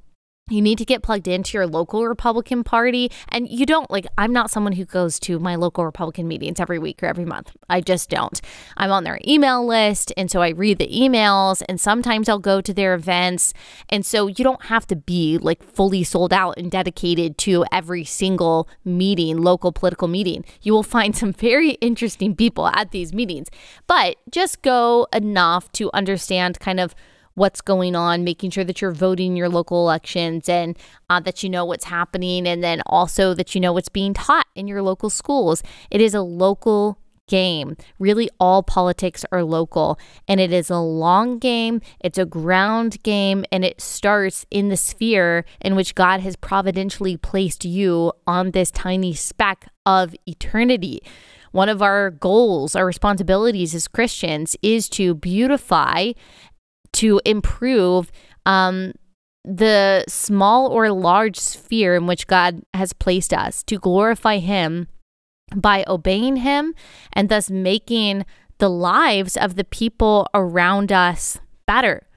you need to get plugged into your local Republican Party. And you don't, I'm not someone who goes to my local Republican meetings every week or every month. I just don't. I'm on their email list. And so I read the emails and sometimes I'll go to their events. And so you don't have to be fully sold out and dedicated to every single meeting, local political meeting. You will find some very interesting people at these meetings, but just go enough to understand kind of what's going on, making sure that you're voting in your local elections and that you know what's happening, and then also that you know what's being taught in your local schools. It is a local game. Really, all politics are local, and it is a long game. It's a ground game, and it starts in the sphere in which God has providentially placed you on this tiny speck of eternity. One of our goals, our responsibilities as Christians is to beautify, to improve the small or large sphere in which God has placed us, to glorify Him by obeying Him and thus making the lives of the people around us better.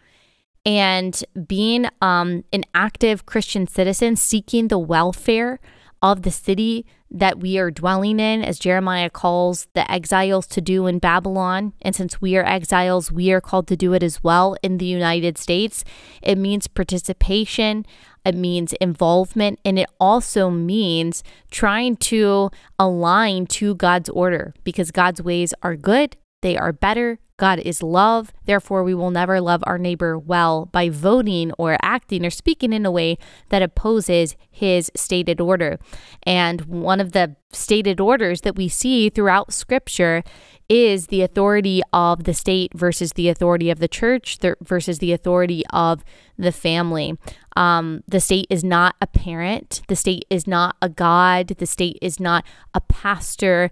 And being an active Christian citizen, seeking the welfare of the city that we are dwelling in, as Jeremiah calls the exiles to do in Babylon. And since we are exiles, we are called to do it as well in the United States. It means participation, it means involvement, and it also means trying to align to God's order, because God's ways are good, they are better. God is love. Therefore, we will never love our neighbor well by voting or acting or speaking in a way that opposes His stated order. And one of the stated orders that we see throughout Scripture is the authority of the state versus the authority of the church versus the authority of the family. The state is not a parent. The state is not a God. The state is not a pastor.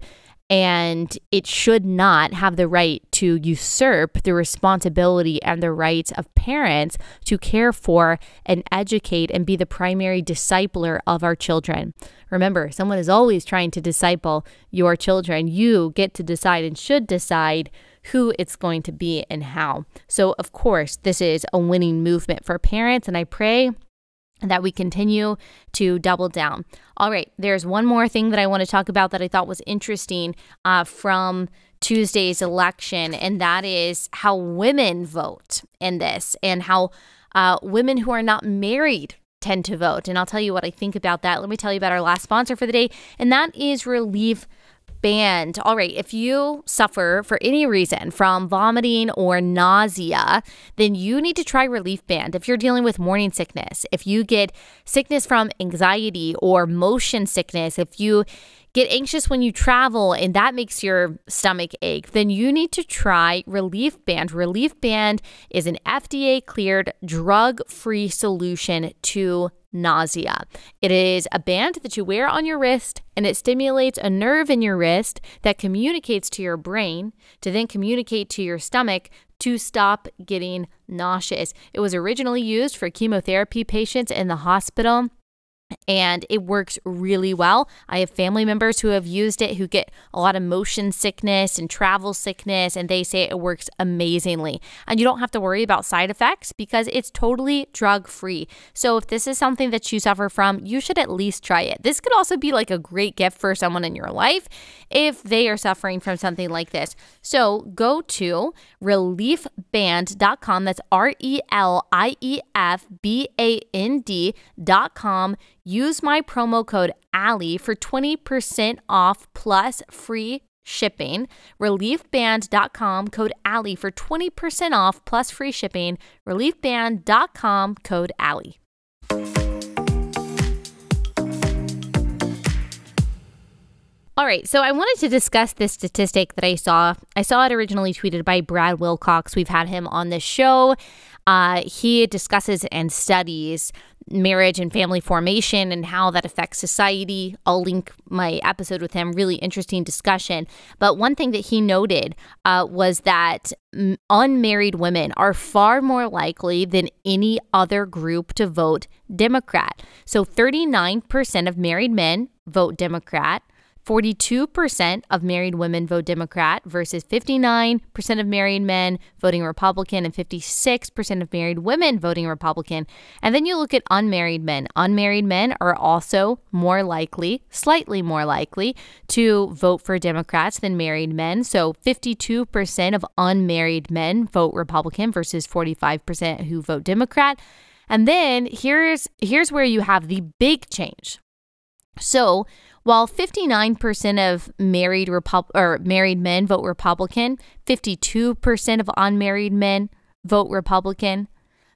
And it should not have the right to usurp the responsibility and the rights of parents to care for and educate and be the primary discipler of our children. Remember, someone is always trying to disciple your children. You get to decide and should decide who it's going to be and how. So, of course, this is a winning movement for parents, and I pray that we continue to double down. All right, there's one more thing that I want to talk about that I thought was interesting from Tuesday's election, and that is how women vote in this and how women who are not married tend to vote. And I'll tell you what I think about that. Let me tell you about our last sponsor for the day, and that is Relief Band. All right, if you suffer for any reason from vomiting or nausea, then you need to try Relief Band. If you're dealing with morning sickness, if you get sickness from anxiety or motion sickness, if you get anxious when you travel and that makes your stomach ache, then you need to try Relief Band. Relief Band is an FDA-cleared drug-free solution to nausea. It is a band that you wear on your wrist, and it stimulates a nerve in your wrist that communicates to your brain to then communicate to your stomach to stop getting nauseous. It was originally used for chemotherapy patients in the hospital. and it works really well. I have family members who have used it who get a lot of motion sickness and travel sickness, and they say it works amazingly. And you don't have to worry about side effects because it's totally drug-free. So if this is something that you suffer from, you should at least try it. This could also be like a great gift for someone in your life if they are suffering from something like this. So go to reliefband.com. That's RELIEFBAND.com. Use my promo code Allie for 20% off plus free shipping. Reliefband.com, code Allie for 20% off plus free shipping. Reliefband.com, code Allie. All right, so I wanted to discuss this statistic that I saw. I saw it originally tweeted by Brad Wilcox. We've had him on the show. He discusses and studies marriage and family formation and how that affects society. I'll link my episode with him. Really interesting discussion. But one thing that he noted was that unmarried women are far more likely than any other group to vote Democrat. So 39% of married men vote Democrat. 42% of married women vote Democrat versus 59% of married men voting Republican and 56% of married women voting Republican. And then you look at unmarried men. Unmarried men are also more likely, slightly more likely, to vote for Democrats than married men. So 52% of unmarried men vote Republican versus 45% who vote Democrat. And then here's where you have the big change. So while 59% of married men vote Republican, 52% of unmarried men vote Republican.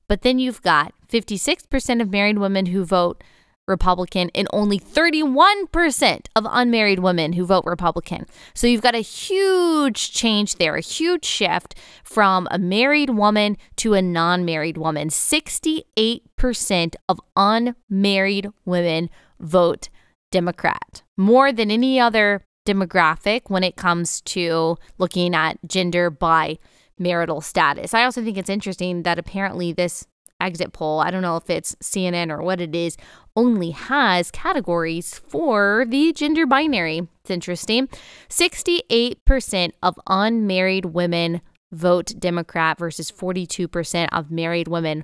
But then you've got 56% of married women who vote Republican and only 31% of unmarried women who vote Republican. So you've got a huge change there, a huge shift from a married woman to a non-married woman. 68% of unmarried women vote Democrat, more than any other demographic when it comes to looking at gender by marital status. I also think it's interesting that apparently this exit poll, I don't know if it's CNN or what it is, only has categories for the gender binary. It's interesting. 68% of unmarried women vote Democrat versus 42% of married women.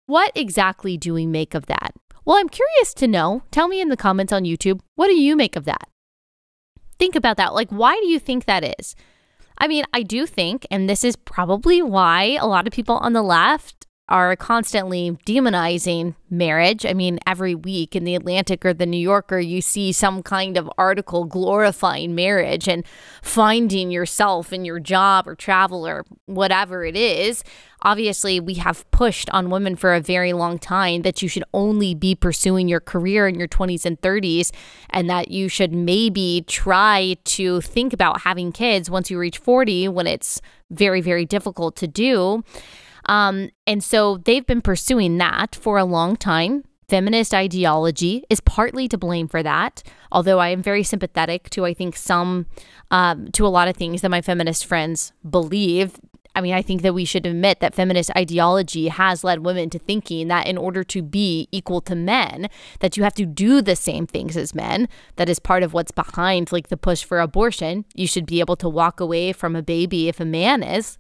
What exactly do we make of that? Well, I'm curious to know. Tell me in the comments on YouTube, what do you make of that? Think about that. Like, why do you think that is? I mean, I do think, and this is probably why a lot of people on the left are constantly demonizing marriage. I mean, every week in the Atlantic or the New Yorker, you see some kind of article glorifying marriage and finding yourself in your job or travel or whatever it is. Obviously, we have pushed on women for a very long time that you should only be pursuing your career in your 20s and 30s, and that you should maybe try to think about having kids once you reach 40 when it's very, very difficult to do. And so they've been pursuing that for a long time. Feminist ideology is partly to blame for that, although I am very sympathetic to, I think, to a lot of things that my feminist friends believe. I mean, I think that we should admit that feminist ideology has led women to thinking that in order to be equal to men, that you have to do the same things as men. That is part of what's behind, like, the push for abortion. You should be able to walk away from a baby if a man is.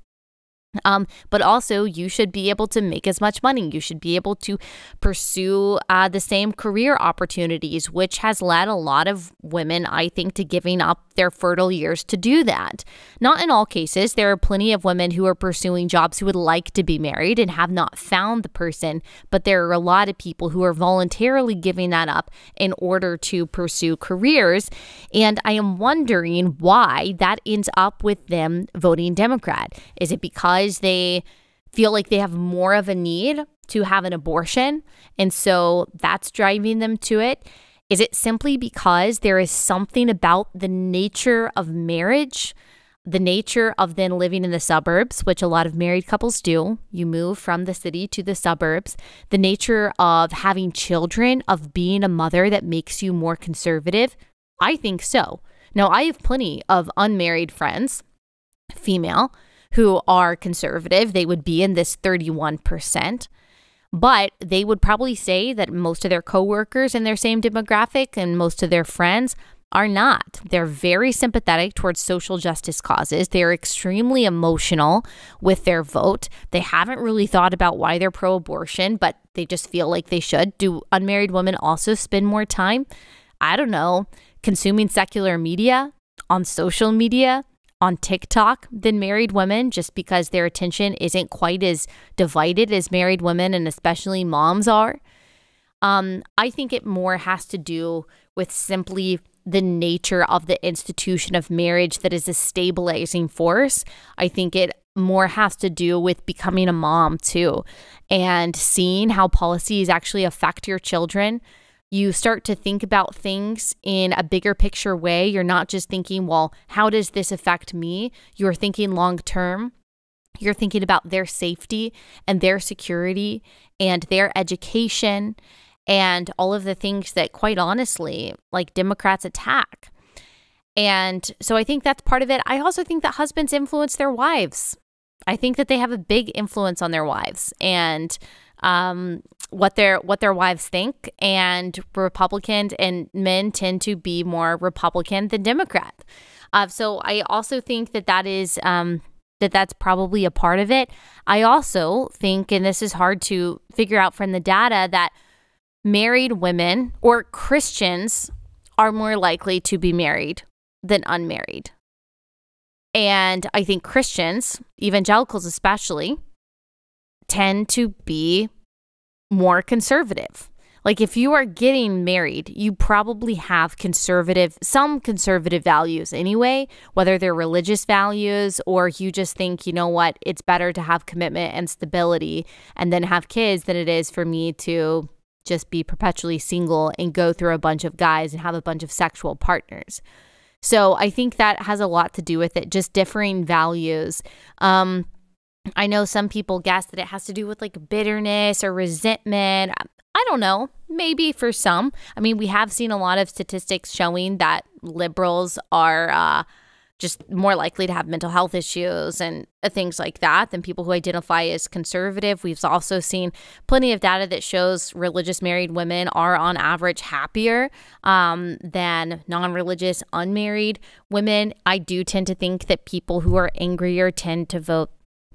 But also you should be able to make as much money. You should be able to pursue the same career opportunities, which has led a lot of women, I think, to giving up their fertile years to do that. Not in all cases. There are plenty of women who are pursuing jobs who would like to be married and have not found the person, but there are a lot of people who are voluntarily giving that up in order to pursue careers. And I am wondering why that ends up with them voting Democrat. Is it because they feel like they have more of a need to have an abortion, and so that's driving them to it? Is it simply because there is something about the nature of marriage, the nature of then living in the suburbs, which a lot of married couples do? You move from the city to the suburbs. The nature of having children, of being a mother, that makes you more conservative? I think so. Now, I have plenty of unmarried friends, female, who are conservative. They would be in this 31%. But they would probably say that most of their coworkers in their same demographic and most of their friends are not. They're very sympathetic towards social justice causes. They're extremely emotional with their vote. They haven't really thought about why they're pro-abortion, but they just feel like they should. Do unmarried women also spend more time? I don't know, consuming secular media, on social media, on TikTok than married women, just because their attention isn't quite as divided as married women and especially moms are? I think it more has to do with simply the nature of the institution of marriage that is a stabilizing force. I think it more has to do with becoming a mom too, and seeing how policies actually affect your children. You start to think about things in a bigger picture way. You're not just thinking, well, how does this affect me? You're thinking long term. You're thinking about their safety and their security and their education and all of the things that, quite honestly, like Democrats attack. And so I think that's part of it. I also think that husbands influence their wives. I think that they have a big influence on their wives and what their wives think. And Republicans and men tend to be more Republican than Democrat. So I also think that that's probably a part of it. I also think, and this is hard to figure out from the data, that married women or Christians are more likely to be married than unmarried. And I think Christians, evangelicals especially, tend to be more conservative. Like if you are getting married, you probably have some conservative values anyway, whether they're religious values or you just think, you know what, it's better to have commitment and stability and then have kids than it is for me to just be perpetually single and go through a bunch of guys and have a bunch of sexual partners. So I think that has a lot to do with it, just differing values. I know some people guess that it has to do with like bitterness or resentment. I don't know, maybe for some. I mean, we have seen a lot of statistics showing that liberals are just more likely to have mental health issues and things like that than people who identify as conservative. We've also seen plenty of data that shows religious married women are on average happier than non-religious unmarried women. I do tend to think that people who are angrier tend to vote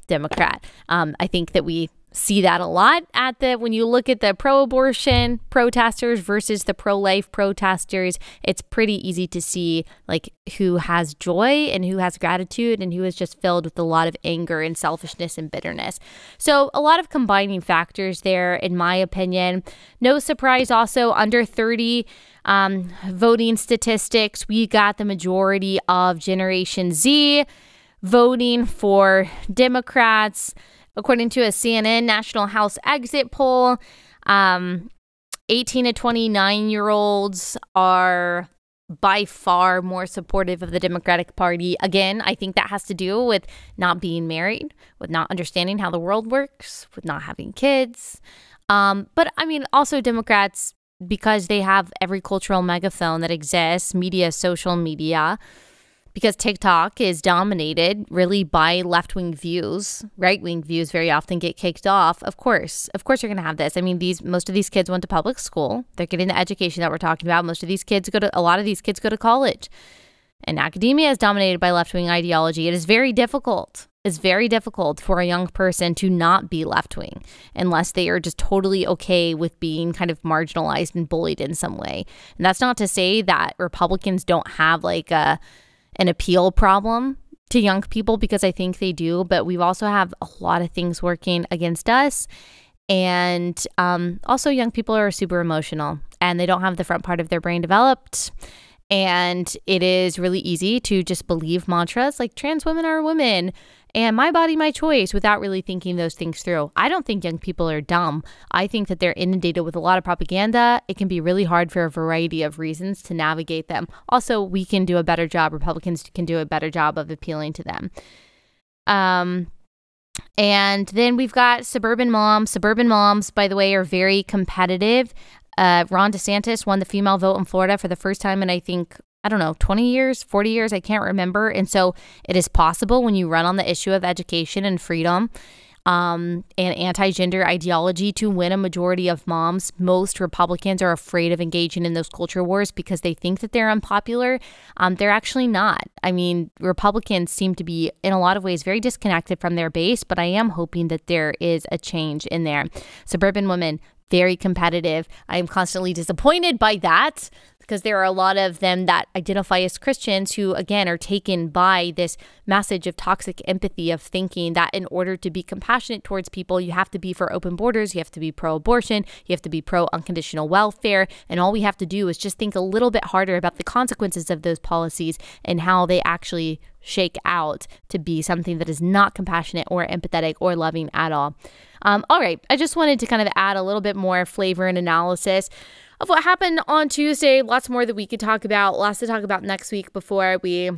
Democrat. I think that we see that a lot when you look at the pro-abortion protesters versus the pro-life protesters. It's pretty easy to see like who has joy and who has gratitude and who is just filled with a lot of anger and selfishness and bitterness. So a lot of combining factors there, in my opinion. No surprise also, under 30 voting statistics, we got the majority of Generation Z voting for Democrats. According to a CNN National House exit poll, 18 to 29-year-olds are by far more supportive of the Democratic Party. Again, I think that has to do with not being married, with not understanding how the world works, with not having kids. But I mean, also Democrats, because they have every cultural megaphone that exists, media, social media, because TikTok is dominated really by left-wing views. Right-wing views very often get kicked off. Of course you're going to have this. I mean, most of these kids went to public school. They're getting the education that we're talking about. A lot of these kids go to college. And academia is dominated by left-wing ideology. It is very difficult. It's very difficult for a young person to not be left-wing unless they are just totally okay with being kind of marginalized and bullied in some way. And that's not to say that Republicans don't have like an appeal problem to young people, because I think they do, but we also have a lot of things working against us. And also young people are super emotional and they don't have the front part of their brain developed. And it is really easy to just believe mantras like trans women are women and my body, my choice, without really thinking those things through. I don't think young people are dumb. I think that they're inundated with a lot of propaganda. It can be really hard for a variety of reasons to navigate them. Also, we can do a better job. Republicans can do a better job of appealing to them. And then we've got suburban moms. Suburban moms, by the way, are very competitive. Ron DeSantis won the female vote in Florida for the first time in, I think, 20 years, 40 years, I can't remember. And so it is possible when you run on the issue of education and freedom and anti-gender ideology to win a majority of moms. Most Republicans are afraid of engaging in those culture wars because they think that they're unpopular. They're actually not. I mean, Republicans seem to be, in a lot of ways, very disconnected from their base, but I am hoping that there is a change in there. Suburban women, very competitive. I am constantly disappointed by that because there are a lot of them that identify as Christians who, again, are taken by this message of toxic empathy, of thinking that in order to be compassionate towards people, you have to be for open borders, you have to be pro-abortion, you have to be pro-unconditional welfare, and all we have to do is just think a little bit harder about the consequences of those policies and how they actually shake out to be something that is not compassionate or empathetic or loving at all. All right, I just wanted to kind of add a little bit more flavor and analysis of what happened on Tuesday. Lots more that we could talk about, lots to talk about next week before we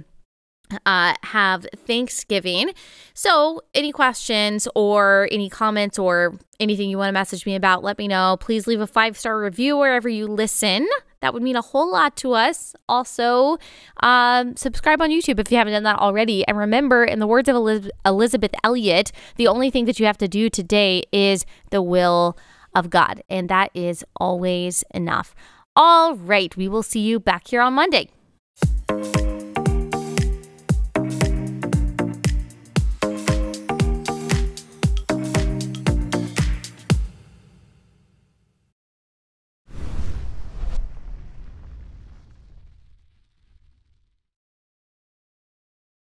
have Thanksgiving. So any questions or any comments or anything you want to message me about, let me know. Please leave a 5-star review wherever you listen. That would mean a whole lot to us. Also, subscribe on YouTube if you haven't done that already. And remember, in the words of Elizabeth Elliot, the only thing that you have to do today is the will of God. And that is always enough. All right, we will see you back here on Monday.